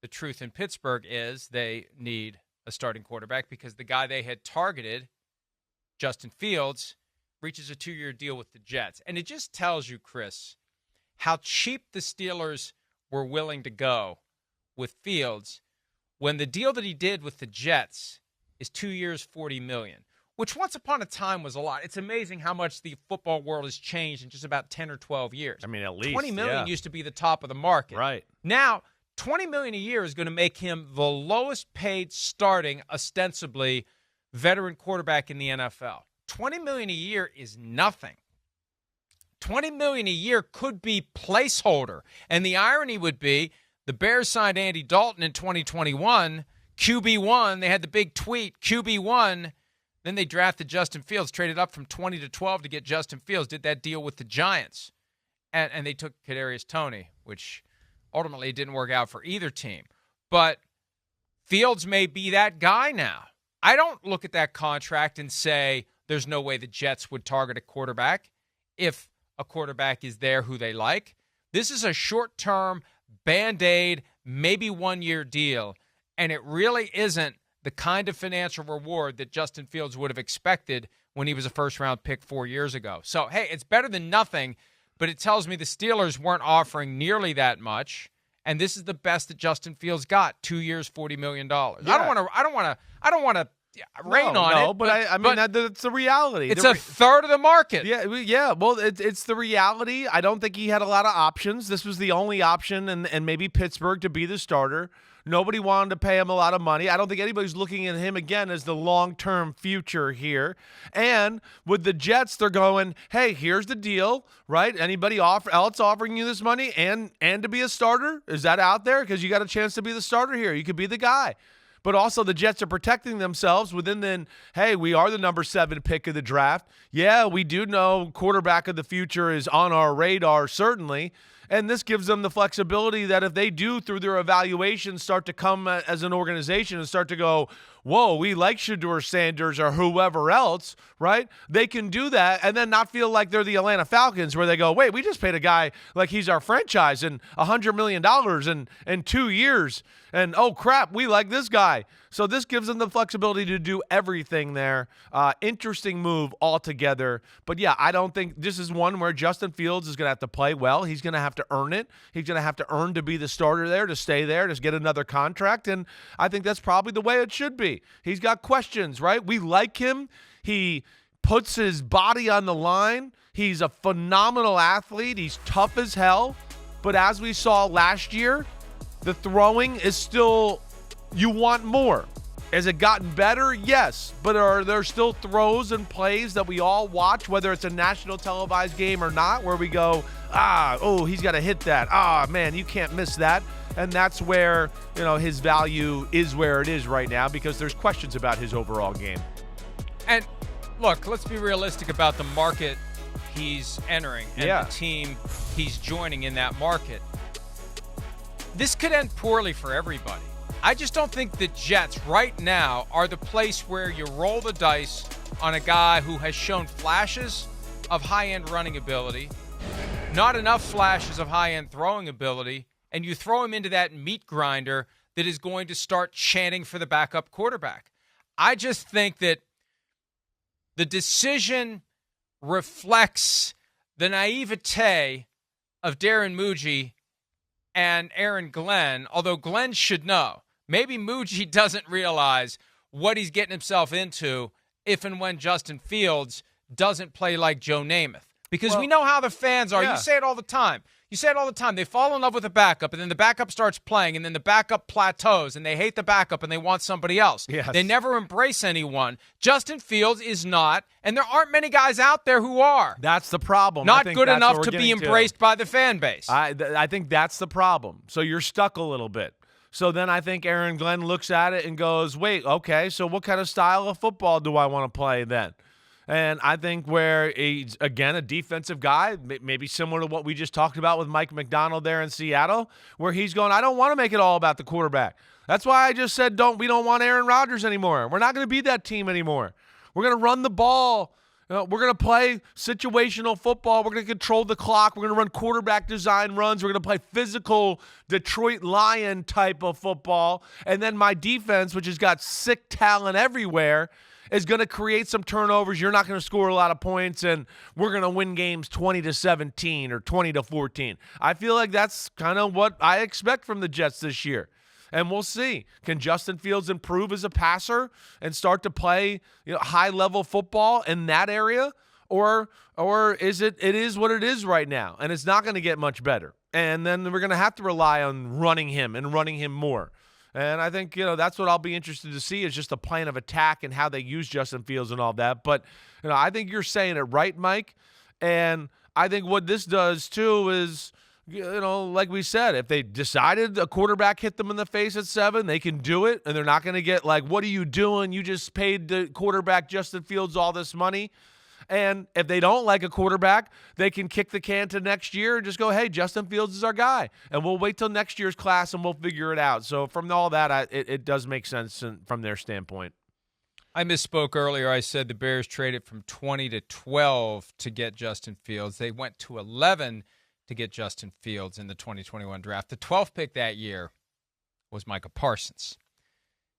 the truth in Pittsburgh is they need a starting quarterback because the guy they had targeted, Justin Fields, reaches a 2-year deal with the Jets. And it just tells you, Chris, how cheap the Steelers were willing to go with Fields when the deal that he did with the Jets is 2 years, $40 million, which once upon a time was a lot. It's amazing how much the football world has changed in just about 10 or 12 years. I mean, at least $20 million used to be the top of the market. Right. Now, $20 million a year is going to make him the lowest paid starting, ostensibly, veteran quarterback in the NFL. $20 million a year is nothing. $20 million a year could be placeholder. And the irony would be the Bears signed Andy Dalton in 2021, QB1. They had the big tweet, QB1. Then they drafted Justin Fields, traded up from 20 to 12 to get Justin Fields, did that deal with the Giants. And they took Kadarius Toney, which ultimately didn't work out for either team. But Fields may be that guy now. I don't look at that contract and say there's no way the Jets would target a quarterback if a quarterback is there who they like. This is a short-term, Band-Aid, maybe one-year deal, and it really isn't the kind of financial reward that Justin Fields would have expected when he was a first-round pick 4 years ago. So, hey, it's better than nothing, but it tells me the Steelers weren't offering nearly that much, and this is the best that Justin Fields got, 2 years, $40 million. Yeah. I don't want to rain on it. But I mean, that's the reality. It's a third of the market. Yeah. Well, it's the reality. I don't think he had a lot of options. This was the only option, and maybe Pittsburgh to be the starter. Nobody wanted to pay him a lot of money. I don't think anybody's looking at him again as the long-term future here. And with the Jets, they're going, hey, here's the deal, right? Anybody else offering you this money and to be a starter? Is that out there? Because you got a chance to be the starter here. You could be the guy. But also the Jets are protecting themselves within then, hey, we are the number 7 pick of the draft. Yeah, we do know quarterback of the future is on our radar, certainly. And this gives them the flexibility that if they do, through their evaluation, start to come as an organization and start to go, whoa, we like Shedeur Sanders or whoever else, right? They can do that and then not feel like they're the Atlanta Falcons where they go, wait, we just paid a guy like he's our franchise and $100 million in 2 years. And, oh, crap, we like this guy. So this gives them the flexibility to do everything there. Interesting move altogether. But, yeah, I don't think this is one where Justin Fields is going to have to play well. He's going to have to earn it. He's going to have to earn to be the starter there, to stay there, to get another contract. And I think that's probably the way it should be. He's got questions, right? We like him. He puts his body on the line. He's a phenomenal athlete. He's tough as hell. But as we saw last year, the throwing is still, you want more. Has it gotten better? Yes. But are there still throws and plays that we all watch, whether it's a national televised game or not, where we go, he's got to hit that. Man, you can't miss that. And that's where, his value is where it is right now because there's questions about his overall game. And look, let's be realistic about the market he's entering and the team he's joining in that market. This could end poorly for everybody. I just don't think the Jets right now are the place where you roll the dice on a guy who has shown flashes of high-end running ability, not enough flashes of high-end throwing ability, and you throw him into that meat grinder that is going to start chanting for the backup quarterback. I just think that the decision reflects the naivete of Darren Muji and Aaron Glenn, although Glenn should know. Maybe Muji doesn't realize what he's getting himself into if and when Justin Fields doesn't play like Joe Namath. Because we know how the fans are. Yeah. You say it all the time. They fall in love with the backup, and then the backup starts playing, and then the backup plateaus, and they hate the backup, and they want somebody else. Yes. They never embrace anyone. Justin Fields is not, and there aren't many guys out there who are. That's the problem. Not good enough to be embraced by the fan base. I think that's the problem. So you're stuck a little bit. So then I think Aaron Glenn looks at it and goes, wait, okay, so what kind of style of football do I want to play then? And I think where he's, again, a defensive guy, maybe similar to what we just talked about with Mike McDonald there in Seattle, where he's going, I don't want to make it all about the quarterback. That's why I just said we don't want Aaron Rodgers anymore. We're not going to be that team anymore. We're going to run the ball We're going to play situational football. We're going to control the clock. We're going to run quarterback design runs. We're going to play physical Detroit Lion type of football. And then my defense, which has got sick talent everywhere, is going to create some turnovers. You're not going to score a lot of points, and we're going to win games 20-17 or 20-14. I feel like that's kind of what I expect from the Jets this year. And we'll see. Can Justin Fields improve as a passer and start to play, high-level football in that area? Or is it is what it is right now, and it's not going to get much better. And then we're going to have to rely on running him and running him more. And I think, that's what I'll be interested to see is just the plan of attack and how they use Justin Fields and all that. But, I think you're saying it right, Mike. And I think what this does, too, is – like we said, if they decided a quarterback hit them in the face at 7, they can do it, and they're not going to get like, what are you doing? You just paid the quarterback Justin Fields all this money. And if they don't like a quarterback, they can kick the can to next year and just go, hey, Justin Fields is our guy. And we'll wait till next year's class and we'll figure it out. So from all that, it does make sense from their standpoint. I misspoke earlier. I said the Bears traded from 20 to 12 to get Justin Fields. They went to 11 to get Justin Fields in the 2021 draft. The 12th pick that year was Micah Parsons.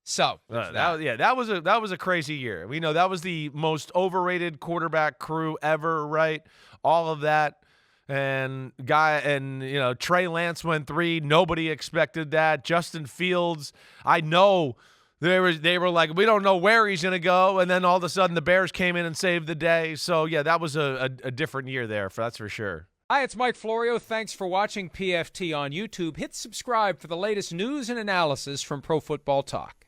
So that was a crazy year. We know that was the most overrated quarterback crew ever, right? All of that, and Trey Lance went 3. Nobody expected that. Justin Fields, I know they were like, we don't know where he's gonna go, and then all of a sudden the Bears came in and saved the day. So yeah, that was a different year there, that's for sure. Hi, it's Mike Florio. Thanks for watching PFT on YouTube. Hit subscribe for the latest news and analysis from Pro Football Talk.